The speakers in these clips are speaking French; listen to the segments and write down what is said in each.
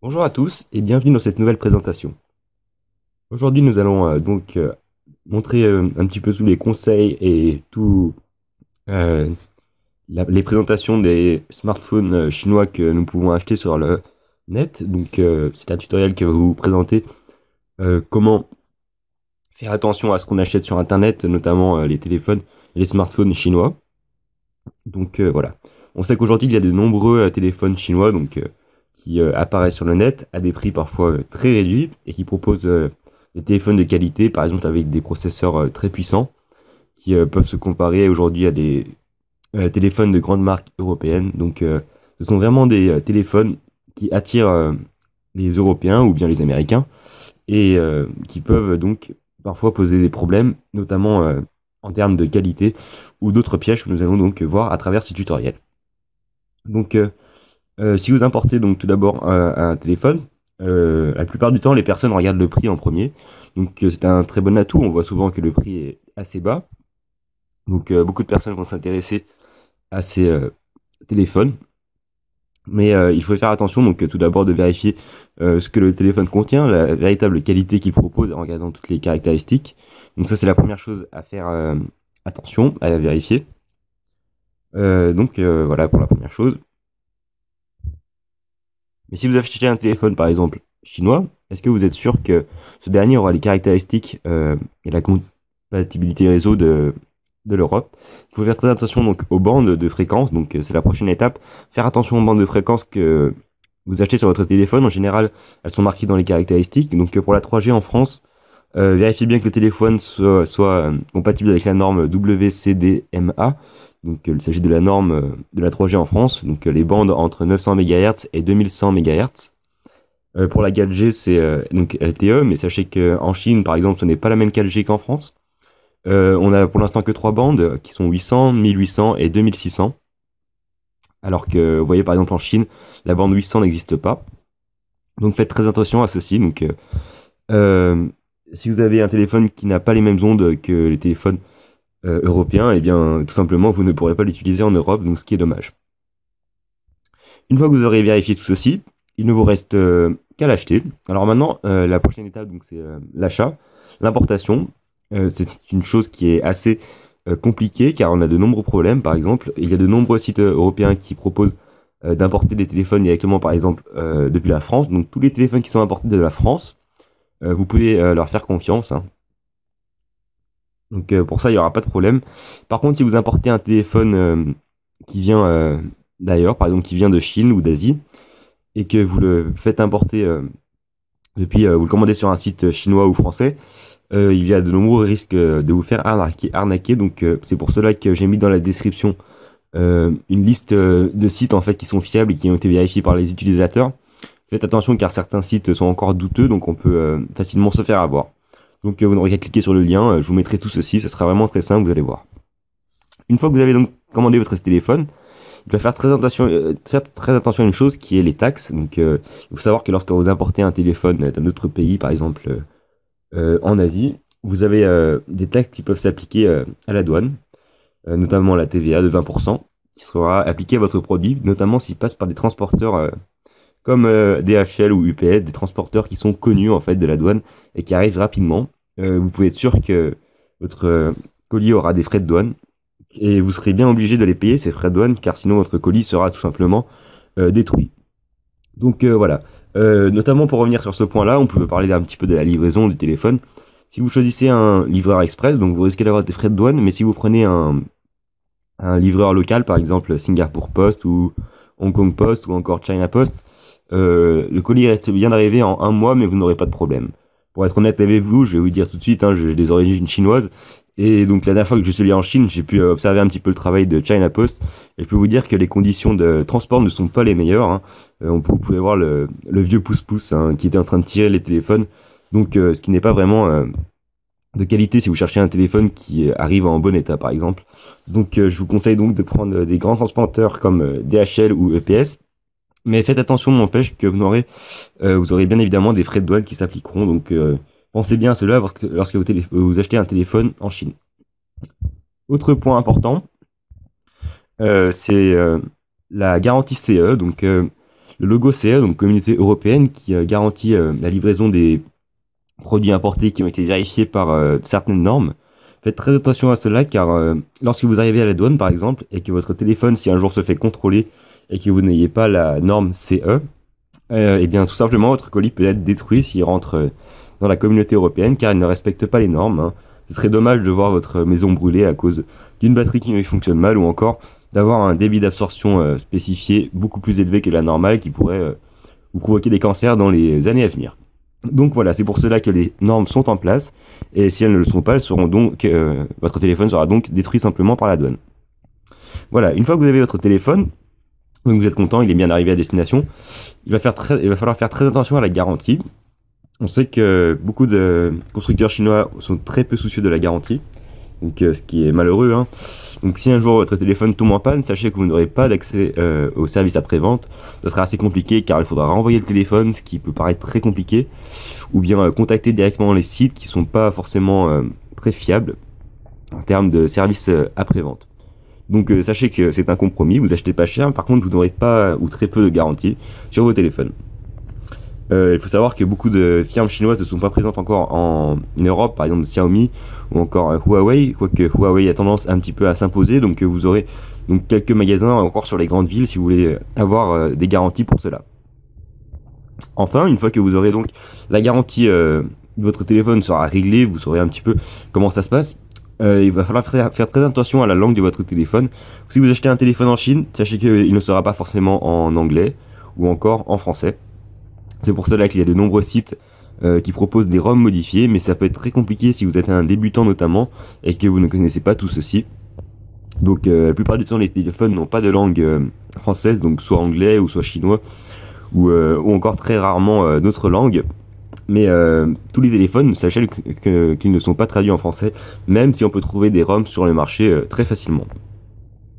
Bonjour à tous et bienvenue dans cette nouvelle présentation. Aujourd'hui, nous allons montrer un petit peu tous les conseils et euh, les présentations des smartphones chinois que nous pouvons acheter sur le net. C'est un tutoriel qui va vous présenter comment faire attention à ce qu'on achète sur Internet, notamment les téléphones et les smartphones chinois. Voilà. On sait qu'aujourd'hui, il y a de nombreux téléphones chinois qui apparaissent sur le net à des prix parfois très réduits et qui proposent des téléphones de qualité, par exemple avec des processeurs très puissants qui peuvent se comparer aujourd'hui à des téléphones de grandes marques européennes. Ce sont vraiment des téléphones qui attirent les Européens ou bien les Américains et qui peuvent donc parfois poser des problèmes, notamment en termes de qualité ou d'autres pièges que nous allons donc voir à travers ce tutoriel. Donc, si vous importez donc tout d'abord un téléphone, la plupart du temps, les personnes regardent le prix en premier. C'est un très bon atout. On voit souvent que le prix est assez bas. Beaucoup de personnes vont s'intéresser à ces téléphones. Mais il faut faire attention, tout d'abord de vérifier ce que le téléphone contient, la véritable qualité qu'il propose en regardant toutes les caractéristiques. Donc ça, c'est la première chose à faire attention, à la vérifier. Voilà pour la première chose. Mais si vous achetez un téléphone, par exemple, chinois, est-ce que vous êtes sûr que ce dernier aura les caractéristiques et la compatibilité réseau de l'Europe? Il faut faire très attention donc aux bandes de fréquence, c'est la prochaine étape. Faire attention aux bandes de fréquence que vous achetez sur votre téléphone. En général, elles sont marquées dans les caractéristiques. Pour la 3G en France, vérifiez bien que le téléphone soit compatible avec la norme WCDMA. Il s'agit de la norme de la 3G en France, les bandes entre 900 MHz et 2100 MHz. Pour la 4G, c'est donc LTE, mais sachez qu'en Chine, par exemple, ce n'est pas la même 4G qu'en France. On a pour l'instant que trois bandes qui sont 800, 1800 et 2600. Alors que, vous voyez, par exemple, en Chine, la bande 800 n'existe pas. Donc faites très attention à ceci. Si vous avez un téléphone qui n'a pas les mêmes ondes que les téléphones européens, eh bien, tout simplement, vous ne pourrez pas l'utiliser en Europe, donc ce qui est dommage. Une fois que vous aurez vérifié tout ceci, il ne vous reste qu'à l'acheter. Alors maintenant, la prochaine étape, c'est l'achat, l'importation. C'est une chose qui est assez compliquée car on a de nombreux problèmes. Par exemple, il y a de nombreux sites européens qui proposent d'importer des téléphones directement, par exemple, depuis la France. Donc tous les téléphones qui sont importés de la France, vous pouvez leur faire confiance, hein. Pour ça, il n'y aura pas de problème. Par contre, si vous importez un téléphone qui vient d'ailleurs, par exemple qui vient de Chine ou d'Asie, et que vous le faites importer vous le commandez sur un site chinois ou français, il y a de nombreux risques de vous faire arnaquer. C'est pour cela que j'ai mis dans la description une liste de sites en fait qui sont fiables et qui ont été vérifiés par les utilisateurs. Faites attention car certains sites sont encore douteux, donc on peut facilement se faire avoir. Vous n'aurez qu'à cliquer sur le lien, je vous mettrai tout ceci, ça sera vraiment très simple, vous allez voir. Une fois que vous avez donc commandé votre téléphone, il va faire très attention à une chose qui est les taxes. Il faut savoir que lorsque vous importez un téléphone d'un autre pays, par exemple en Asie, vous avez des taxes qui peuvent s'appliquer à la douane, notamment la TVA de 20%, qui sera appliquée à votre produit, notamment s'il passe par des transporteurs comme DHL ou UPS, des transporteurs qui sont connus en fait de la douane et qui arrivent rapidement. Vous pouvez être sûr que votre colis aura des frais de douane et vous serez bien obligé de les payer ces frais de douane car sinon votre colis sera tout simplement détruit. Voilà. Notamment pour revenir sur ce point-là, on peut parler un petit peu de la livraison du téléphone. Si vous choisissez un livreur express, donc vous risquez d'avoir des frais de douane, mais si vous prenez un livreur local, par exemple Singapore Post ou Hong Kong Post ou encore China Post, le colis reste bien d'arriver en un mois, mais vous n'aurez pas de problème. Pour être honnête avec vous, je vais vous dire tout de suite, hein, j'ai des origines chinoises, et donc la dernière fois que je suis allé en Chine, j'ai pu observer un petit peu le travail de China Post, et je peux vous dire que les conditions de transport ne sont pas les meilleures, hein. Vous pouvez voir le vieux pouce-pouce hein, qui était en train de tirer les téléphones, ce qui n'est pas vraiment de qualité si vous cherchez un téléphone qui arrive en bon état par exemple. Je vous conseille donc de prendre des grands transporteurs comme DHL ou EPS. Mais faites attention, n'empêche que vous aurez bien évidemment des frais de douane qui s'appliqueront. Pensez bien à cela lorsque vous achetez un téléphone en Chine. Autre point important, c'est la garantie CE. le logo CE, donc Communauté Européenne, qui garantit la livraison des produits importés qui ont été vérifiés par certaines normes. Faites très attention à cela car lorsque vous arrivez à la douane par exemple et que votre téléphone si un jour se fait contrôler et que vous n'ayez pas la norme CE, et bien tout simplement votre colis peut être détruit s'il rentre dans la communauté européenne car il ne respecte pas les normes. Hein. Ce serait dommage de voir votre maison brûler à cause d'une batterie qui fonctionne mal ou encore d'avoir un débit d'absorption spécifié beaucoup plus élevé que la normale qui pourrait vous provoquer des cancers dans les années à venir. Donc voilà, c'est pour cela que les normes sont en place, et si elles ne le sont pas, elles seront donc, votre téléphone sera donc détruit simplement par la douane. Voilà, une fois que vous avez votre téléphone, donc vous êtes content, il est bien arrivé à destination, il va falloir faire très attention à la garantie. On sait que beaucoup de constructeurs chinois sont très peu soucieux de la garantie, donc ce qui est malheureux. Hein. Donc si un jour votre téléphone tombe en panne, sachez que vous n'aurez pas d'accès au service après-vente. Ce sera assez compliqué car il faudra renvoyer le téléphone, ce qui peut paraître très compliqué, ou bien contacter directement les sites qui ne sont pas forcément très fiables en termes de service après-vente. Donc sachez que c'est un compromis, vous achetez pas cher, par contre vous n'aurez pas ou très peu de garantie sur vos téléphones. Il faut savoir que beaucoup de firmes chinoises ne sont pas présentes encore en Europe, par exemple Xiaomi ou encore Huawei, quoique Huawei a tendance un petit peu à s'imposer, donc vous aurez donc quelques magasins encore sur les grandes villes si vous voulez avoir des garanties pour cela. Enfin, une fois que vous aurez donc la garantie de votre téléphone sera réglée, vous saurez un petit peu comment ça se passe. Il va falloir faire très attention à la langue de votre téléphone. Si vous achetez un téléphone en Chine, sachez qu'il ne sera pas forcément en anglais ou encore en français. C'est pour cela qu'il y a de nombreux sites qui proposent des ROM modifiés, mais ça peut être très compliqué si vous êtes un débutant notamment et que vous ne connaissez pas tout ceci. Donc la plupart du temps les téléphones n'ont pas de langue française, donc soit anglais ou soit chinois, ou encore très rarement d'autres langues. Mais tous les téléphones, sachez qu'ils ne sont pas traduits en français, même si on peut trouver des ROMs sur le marché très facilement.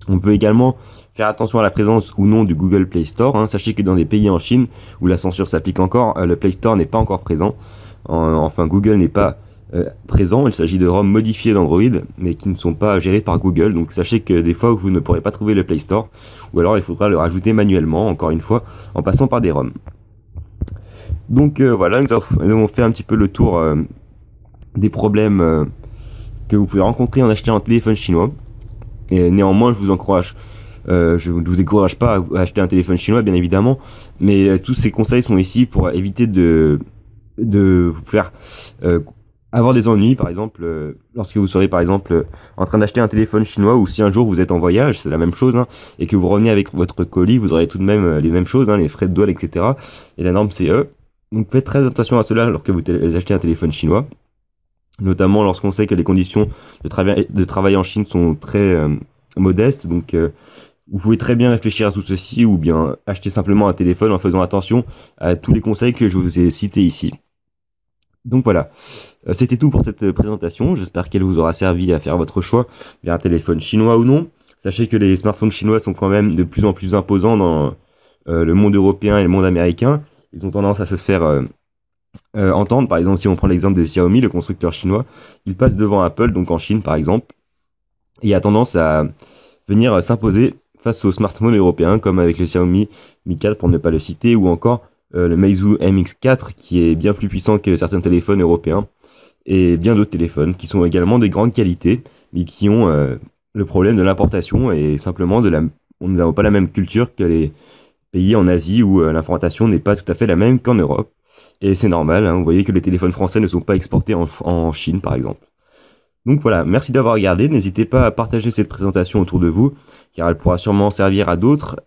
On peut également faire attention à la présence ou non du Google Play Store. Hein. Sachez que dans des pays en Chine où la censure s'applique encore, le Play Store n'est pas encore présent. Enfin, Google n'est pas présent. Il s'agit de ROM modifiés d'Android, mais qui ne sont pas gérés par Google. Donc sachez que des fois, vous ne pourrez pas trouver le Play Store, ou alors il faudra le rajouter manuellement, encore une fois, en passant par des ROM. Donc voilà, nous avons fait un petit peu le tour des problèmes que vous pouvez rencontrer en achetant un téléphone chinois. Et néanmoins, je ne vous décourage pas à acheter un téléphone chinois, bien évidemment, mais tous ces conseils sont ici pour éviter de vous faire avoir des ennuis, par exemple, lorsque vous serez par exemple en train d'acheter un téléphone chinois, ou si un jour vous êtes en voyage, c'est la même chose, hein, et que vous revenez avec votre colis, vous aurez tout de même les mêmes choses, hein, les frais de douane, etc. et la norme CE. Donc faites très attention à cela lorsque vous achetez un téléphone chinois, notamment lorsqu'on sait que les conditions de travail en Chine sont très modestes. Donc vous pouvez très bien réfléchir à tout ceci, ou bien acheter simplement un téléphone en faisant attention à tous les conseils que je vous ai cités ici. Donc voilà, c'était tout pour cette présentation. J'espère qu'elle vous aura servi à faire votre choix vers un téléphone chinois ou non. Sachez que les smartphones chinois sont quand même de plus en plus imposants dans le monde européen et le monde américain. Ils ont tendance à se faire entendre. Par exemple, si on prend l'exemple de Xiaomi, le constructeur chinois, il passe devant Apple, donc en Chine par exemple, et a tendance à venir s'imposer face aux smartphones européens, comme avec le Xiaomi Mi 4 pour ne pas le citer, ou encore le Meizu MX4 qui est bien plus puissant que certains téléphones européens, et bien d'autres téléphones qui sont également de grande qualité, mais qui ont le problème de l'importation et simplement on n'a pas la même culture que les pays en Asie où l'importation n'est pas tout à fait la même qu'en Europe. Et c'est normal, hein, vous voyez que les téléphones français ne sont pas exportés en Chine par exemple. Donc voilà, merci d'avoir regardé, n'hésitez pas à partager cette présentation autour de vous, car elle pourra sûrement servir à d'autres,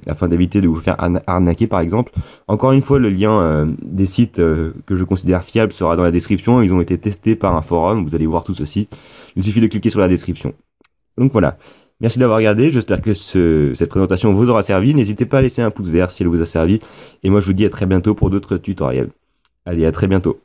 afin d'éviter de vous faire arnaquer par exemple. Encore une fois, le lien des sites que je considère fiables sera dans la description, ils ont été testés par un forum, vous allez voir tout ceci, il suffit de cliquer sur la description. Donc voilà, merci d'avoir regardé, j'espère que cette présentation vous aura servi, n'hésitez pas à laisser un pouce vert si elle vous a servi, et moi je vous dis à très bientôt pour d'autres tutoriels. Allez, à très bientôt.